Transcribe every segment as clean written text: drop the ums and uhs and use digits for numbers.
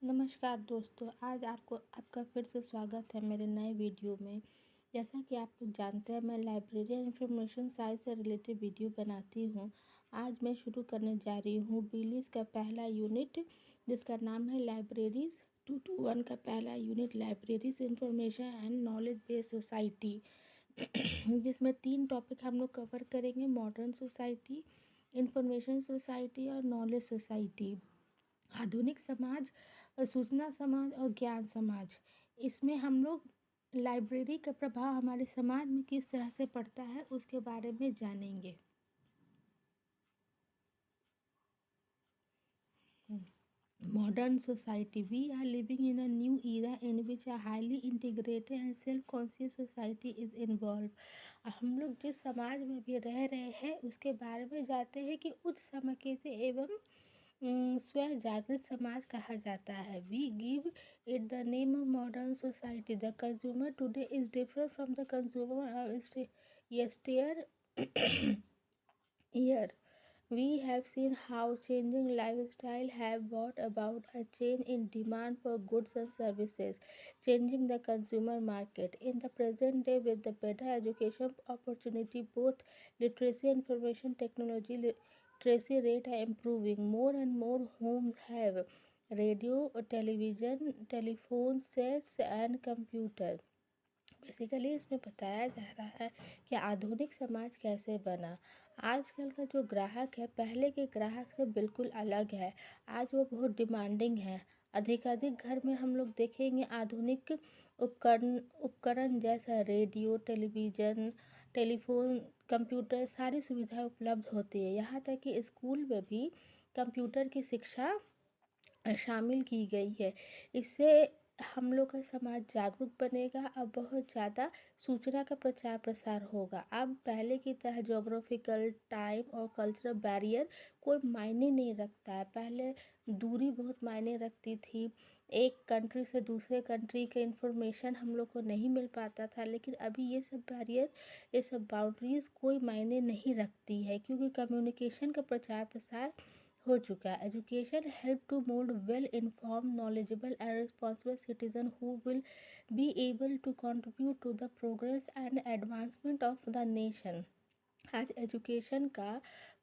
नमस्कार दोस्तों, आज आपका फिर से स्वागत है मेरे नए वीडियो में। जैसा कि आप लोग जानते हैं, मैं लाइब्रेरी एंड इंफॉर्मेशन साइंस से रिलेटेड वीडियो बनाती हूँ। आज मैं शुरू करने जा रही हूँ बीलीज का पहला यूनिट, जिसका नाम है लाइब्रेरीज 221 का पहला unit libraries information and knowledge based society, जिसमें 3 टॉपिक हम लोग कवर करेंगे: मॉडर्न सोसाइटी, इंफॉर्मेशन सोसाइटी और नॉलेज सोसाइटी। आधुनिक समाज, सूचना समाज और ज्ञान समाज। इसमें हम लोग लाइब्रेरी का प्रभाव हमारे समाज में किस तरह से पड़ता है उसके बारे में जानेंगे। Modern society. We are living in a new era in which a highly integrated and self-conscious society is involved. हम लोग जिस समाज में भी रह रहे हैं उसके बारे में जानते हैं कि उच्च समकसे एवं स्व जागृत समाज कहा जाता है। We give it the name of modern society. The consumer today is different from the consumer of yesteryear. Here we have seen how changing lifestyle have brought about a change in demand for goods and services, changing the consumer market. In the present day, with the better education opportunity, both literacy and information technology literacy rate are improving. More and more homes have radio, television, telephone sets and computer. Basically इसमें बताया जा रहा है कि आधुनिक समाज कैसे बना। आजकल का जो ग्राहक है पहले के ग्राहक से बिल्कुल अलग है। आज वो बहुत डिमांडिंग है। अधिकाधिक घर में हम लोग देखेंगे आधुनिक उपकरण जैसा रेडियो, टेलीविज़न, टेलीफोन, कंप्यूटर सारी सुविधाएं उपलब्ध होती है। यहाँ तक कि स्कूल में भी कंप्यूटर की शिक्षा शामिल की गई है। इससे हम लोग का समाज जागरूक बनेगा। अब बहुत ज़्यादा सूचना का प्रचार प्रसार होगा। अब पहले की तरह ज्योग्राफिकल, टाइम और कल्चरल बैरियर कोई मायने नहीं रखता है। पहले दूरी बहुत मायने रखती थी। एक कंट्री से दूसरे कंट्री के इंफॉर्मेशन हम लोग को नहीं मिल पाता था, लेकिन अभी ये सब बैरियर, ये सब बाउंड्रीज़ कोई मायने नहीं रखती है, क्योंकि कम्युनिकेशन का प्रचार प्रसार हो चुका है। Education help to mould well inform, knowledgeable and responsible citizen who will be able to contribute to the progress and advancement of the nation. आज एजुकेशन का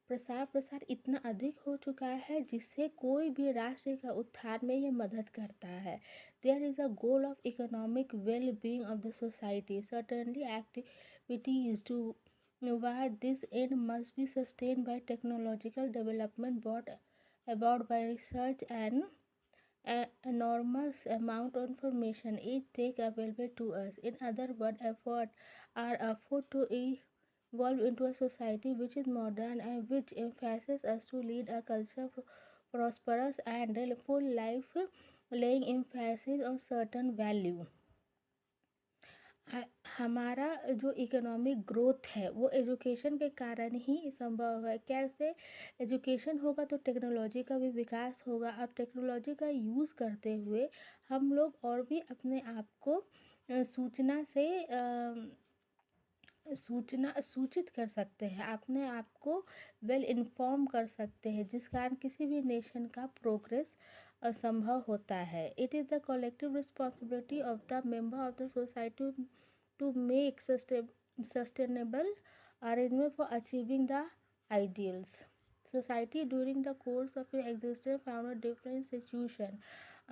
प्रसार इतना अधिक हो चुका है जिससे कोई भी राष्ट्र का उत्थान में ये मदद करता है। There is a goal of economic well being of the society. Certainly activities to why this end must be sustained by technological development brought about by research and enormous amount of information is take available to us. In other words, effort to evolve into a society which is modern and which emphasizes us to lead a culture prosperous and full life, laying emphasis on certain value. हमारा जो economic growth है वो education के कारण ही संभव है। कैसे? Education होगा तो टेक्नोलॉजी का भी विकास होगा, और टेक्नोलॉजी का यूज़ करते हुए हम लोग और भी अपने आप को सूचना से सूचित कर सकते हैं, अपने आप को वेल इन्फॉर्म कर सकते हैं, जिस कारण किसी भी नेशन का प्रोग्रेस असंभव होता है। It is the collective responsibility of the member of the society to make sustainable arrangement for achieving the ideals. Society during the course of its existence founded different institutions,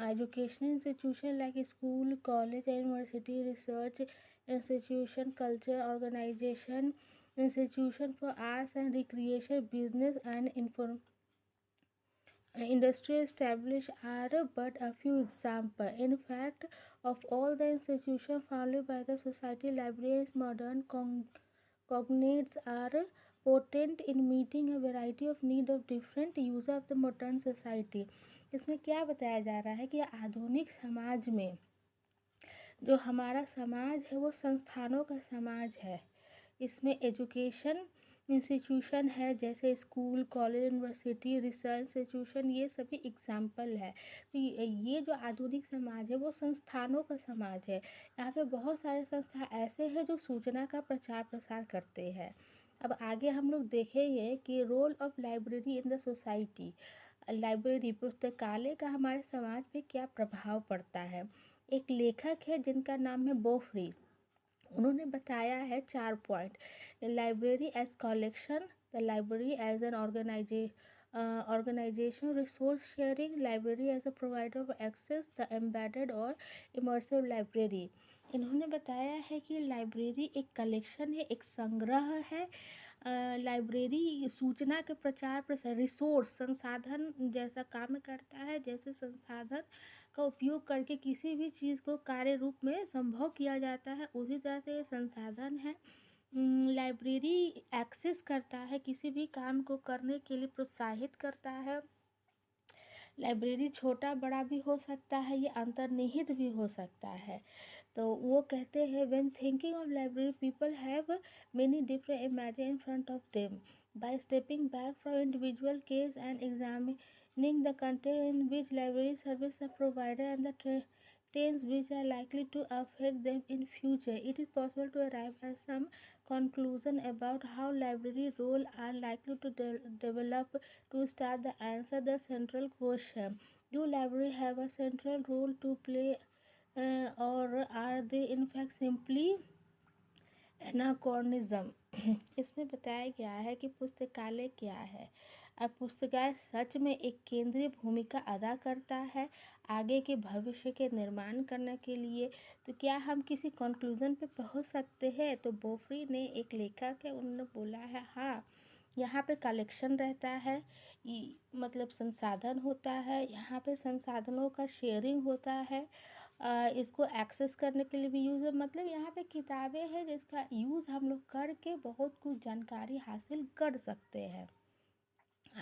educational institutions like school, college, and university, research institution, culture organization, institution for arts and recreation, business and industry established are but a few examples. In fact, of all the institutions founded by the society, libraries, modern cognates are potent in meeting a variety of need of different user of the modern society. इसमें क्या बताया जा रहा है कि आधुनिक समाज में जो हमारा समाज है वो संस्थानों का समाज है। इसमें एजुकेशन इंस्टीट्यूशन है, जैसे school, college, university, research institution, ये सभी एग्जाम्पल है। तो ये जो आधुनिक समाज है वो संस्थानों का समाज है। यहाँ पे बहुत सारे संस्था ऐसे हैं जो सूचना का प्रचार प्रसार करते हैं। अब आगे हम लोग देखेंगे कि role of library in the society. Library पुस्तकालय का हमारे समाज पे क्या प्रभाव पड़ता है। एक लेखक है जिनका नाम है बोफ्री। उन्होंने बताया है 4 point. Library as collection, the library as an organization, resource sharing, library as a provider of access, the embedded और इमर्सिव लाइब्रेरी। इन्होंने बताया है कि लाइब्रेरी एक कलेक्शन है, एक संग्रह है। लाइब्रेरी सूचना के प्रचार प्रसार, रिसोर्स संसाधन जैसा काम करता है, जैसे संसाधन का उपयोग करके किसी भी चीज़ को कार्य रूप में संभव किया जाता है, उसी तरह से ये संसाधन है। लाइब्रेरी एक्सेस करता है, किसी भी काम को करने के लिए प्रोत्साहित करता है। लाइब्रेरी छोटा बड़ा भी हो सकता है, ये अंतर्निहित भी हो सकता है। तो वो कहते हैं when thinking of library people have many different imagine in front of them, by stepping back from individual case and examining the content in which library service are provided and the trends which are likely to affect them in future, it is possible to arrive at some conclusion about how library role are likely to develop. To start the answer the central question, do library have a central role to play, or are they in fact simply एनाकॉर्निज्म। इसमें बताया गया है कि पुस्तकालय क्या है। अब पुस्तकालय सच में एक केंद्रीय भूमिका अदा करता है आगे के भविष्य के निर्माण करने के लिए। तो क्या हम किसी कंक्लूजन पे पहुंच सकते हैं? तो बोफ्री ने, एक लेखक है, उन्होंने बोला है हाँ, यहाँ पे कलेक्शन रहता है, मतलब संसाधन होता है, यहाँ पे संसाधनों का शेयरिंग होता है, इसको एक्सेस करने के लिए भी यूज़ है, मतलब यहाँ पे किताबें हैं जिसका यूज़ हम लोग करके बहुत कुछ जानकारी हासिल कर सकते हैं।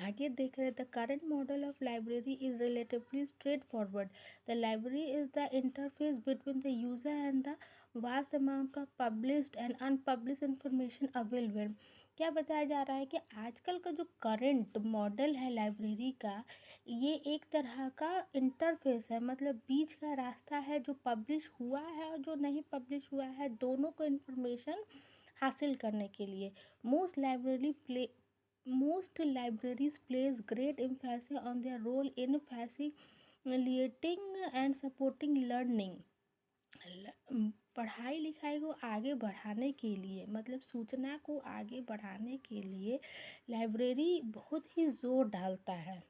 आगे देख रहे the current model of library is relatively straight forward. The library is the interface between the user and the vast amount of published and unpublished information available. क्या बताया जा रहा है कि आजकल का जो करंट मॉडल है लाइब्रेरी का, ये एक तरह का इंटरफेस है, मतलब बीच का रास्ता है, जो पब्लिश हुआ है और जो नहीं पब्लिश हुआ है, दोनों को इन्फॉर्मेशन हासिल करने के लिए। Most library play Most libraries place great emphasis on their role in facilitating and supporting learning. पढ़ाई लिखाई को आगे बढ़ाने के लिए, मतलब सूचना को आगे बढ़ाने के लिए लाइब्रेरी बहुत ही जोर डालता है।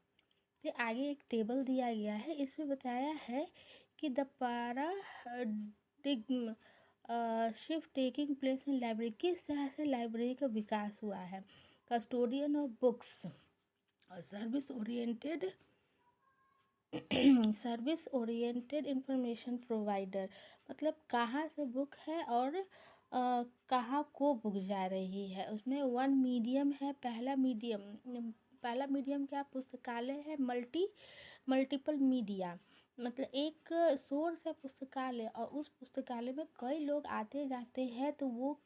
फिर आगे एक टेबल दिया गया है, इसमें बताया है कि द पारा shift taking place in library, किस तरह से लाइब्रेरी का विकास हुआ है। Custodian of books, service oriented information provider, मतलब कहाँ से बुक है और कहाँ को बुक जा रही है। उसमें वन मीडियम है, पहला मीडियम क्या, पुस्तकालय है। मल्टीपल मीडिया, मतलब एक सोर्स है पुस्तकालय, और उस पुस्तकालय में कई लोग आते जाते हैं, तो वो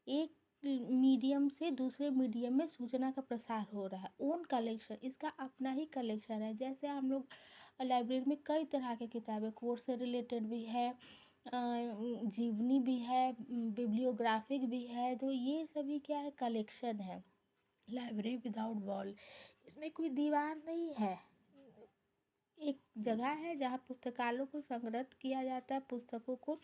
एक मीडियम से दूसरे मीडियम में सूचना का प्रसार हो रहा है। ओन कलेक्शन, इसका अपना ही कलेक्शन है। जैसे हम लोग लाइब्रेरी में कई तरह की किताबें, कोर्स से रिलेटेड भी है, जीवनी भी है, बिब्लियोग्राफिक भी है, तो ये सभी क्या है, कलेक्शन है। लाइब्रेरी विदाउट वॉल, इसमें कोई दीवार नहीं है, एक जगह है जहाँ पुस्तकालयों को संग्रहित किया जाता है, पुस्तकों को,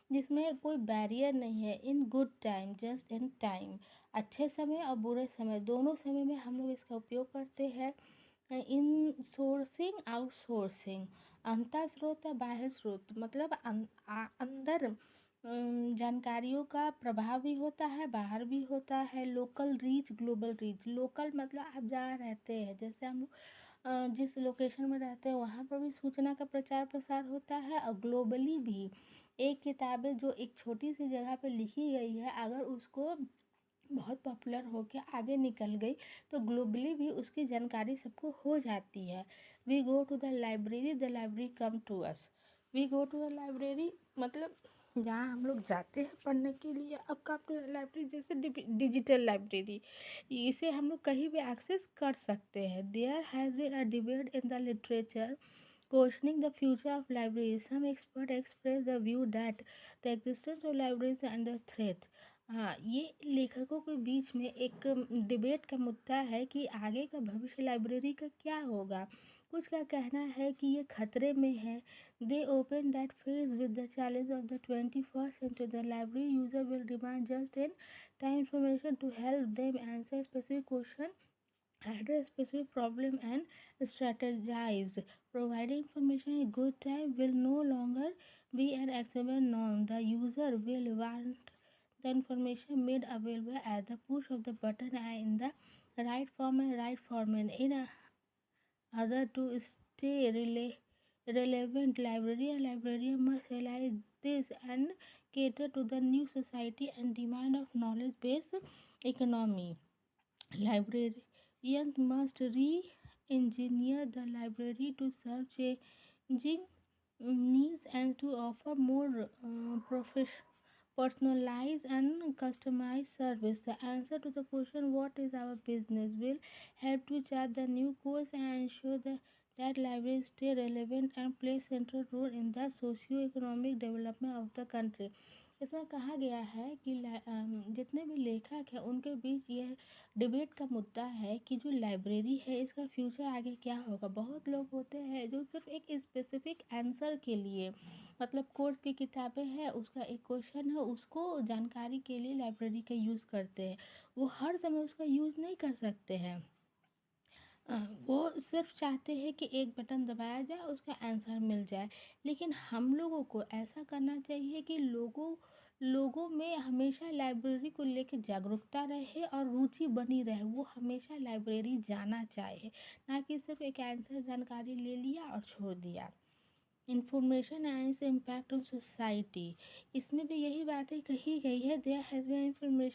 जिसमें कोई बैरियर नहीं है। In good time just in time, अच्छे समय और बुरे समय, दोनों समय में हम लोग इसका उपयोग करते हैं। इन सोर्सिंग आउटसोर्सिंग, अंतर स्रोत या बाह्य स्रोत, मतलब अंदर जानकारियों का प्रभाव भी होता है, बाहर भी होता है। Local reach global reach, local मतलब आप जहाँ रहते हैं, जैसे हम जिस लोकेशन में रहते हैं वहाँ पर भी सूचना का प्रचार प्रसार होता है, और ग्लोबली भी। एक किताबें जो एक छोटी सी जगह पर लिखी गई है, अगर उसको बहुत पॉपुलर होके आगे निकल गई तो ग्लोबली भी उसकी जानकारी सबको हो जाती है। We go to the library, the library come to us. We go to the library मतलब जहाँ हम लोग जाते हैं पढ़ने के लिए। अब कम टू द लाइब्रेरी, जैसे डिजिटल लाइब्रेरी, इसे हम लोग कहीं भी एक्सेस कर सकते हैं। There has been a debate in the literature questioning the future of libraries. Some experts express the view that the existence of libraries is under threat. हाँ, ये लेखकों के बीच में एक डिबेट का मुद्दा है कि आगे का भविष्य लाइब्रेरी का क्या होगा। कुछ का कहना है कि ये खतरे में है। They open that face with the challenge of the 21st century. The library user will demand just in time information to help them answer specific question, address specific problem and strategize. Providing information in good time will no longer be an acceptable norm. The user will want the information made available at the push of the button and in the right form and right format. In other to stay relevant, librarian must realize this and cater to the new society and demand of knowledge-based economy. Librarians must re-engineer the library to serve changing needs and to offer more personalized and customized service. The answer to the question, what is our business, will help to chart the new course and ensure that libraries stay relevant and play central role in the socio-economic development of the country. इसमें कहा गया है कि जितने भी लेखक हैं उनके बीच यह डिबेट का मुद्दा है कि जो लाइब्रेरी है इसका फ्यूचर आगे क्या होगा। बहुत लोग होते हैं जो सिर्फ एक स्पेसिफिक आंसर के लिए, मतलब कोर्स की किताबें हैं उसका एक क्वेश्चन है उसको जानकारी के लिए लाइब्रेरी का यूज़ करते हैं। वो हर समय उसका यूज़ नहीं कर सकते हैं। वो सिर्फ चाहते हैं कि एक बटन दबाया जाए उसका आंसर मिल जाए। लेकिन हम लोगों को ऐसा करना चाहिए कि लोगों में हमेशा लाइब्रेरी को लेकर जागरूकता रहे और रुचि बनी रहे। वो हमेशा लाइब्रेरी जाना चाहे, ना कि सिर्फ एक आंसर जानकारी ले लिया और छोड़ दिया। Information and its impact on society, इसमें भी यही बातें कही गई है। There has been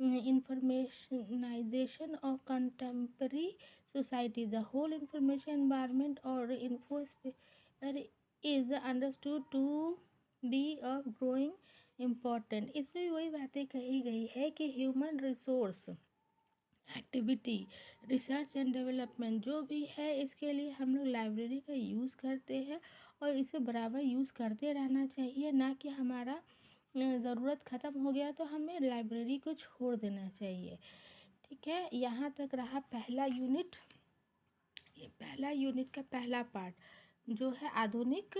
informationization of contemporary society. The whole information environment or infosphere is understood to be of growing important. इसमें वही बातें कही गई है कि human resource activity, research and development जो भी है इसके लिए हम लोग लाइब्रेरी का यूज़ करते हैं और इसे बराबर यूज़ करते रहना चाहिए, ना कि हमारा ज़रूरत ख़त्म हो गया तो हमें लाइब्रेरी को छोड़ देना चाहिए। ठीक है, यहाँ तक रहा पहला यूनिट। ये पहला यूनिट का पहला पार्ट जो है आधुनिक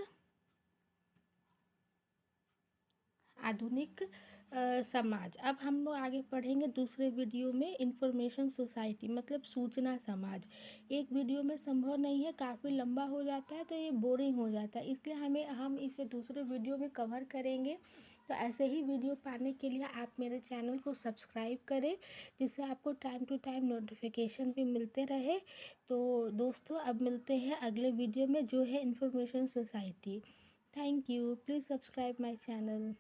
समाज। अब हम लोग आगे पढ़ेंगे दूसरे वीडियो में इंफॉर्मेशन सोसाइटी, मतलब सूचना समाज। एक वीडियो में संभव नहीं है, काफ़ी लंबा हो जाता है तो ये बोरिंग हो जाता है, इसलिए हम इसे दूसरे वीडियो में कवर करेंगे। तो ऐसे ही वीडियो पाने के लिए आप मेरे चैनल को सब्सक्राइब करें, जिससे आपको टाइम टू टाइम नोटिफिकेशन भी मिलते रहे। तो दोस्तों अब मिलते हैं अगले वीडियो में जो है information society. Thank you, please subscribe my channel.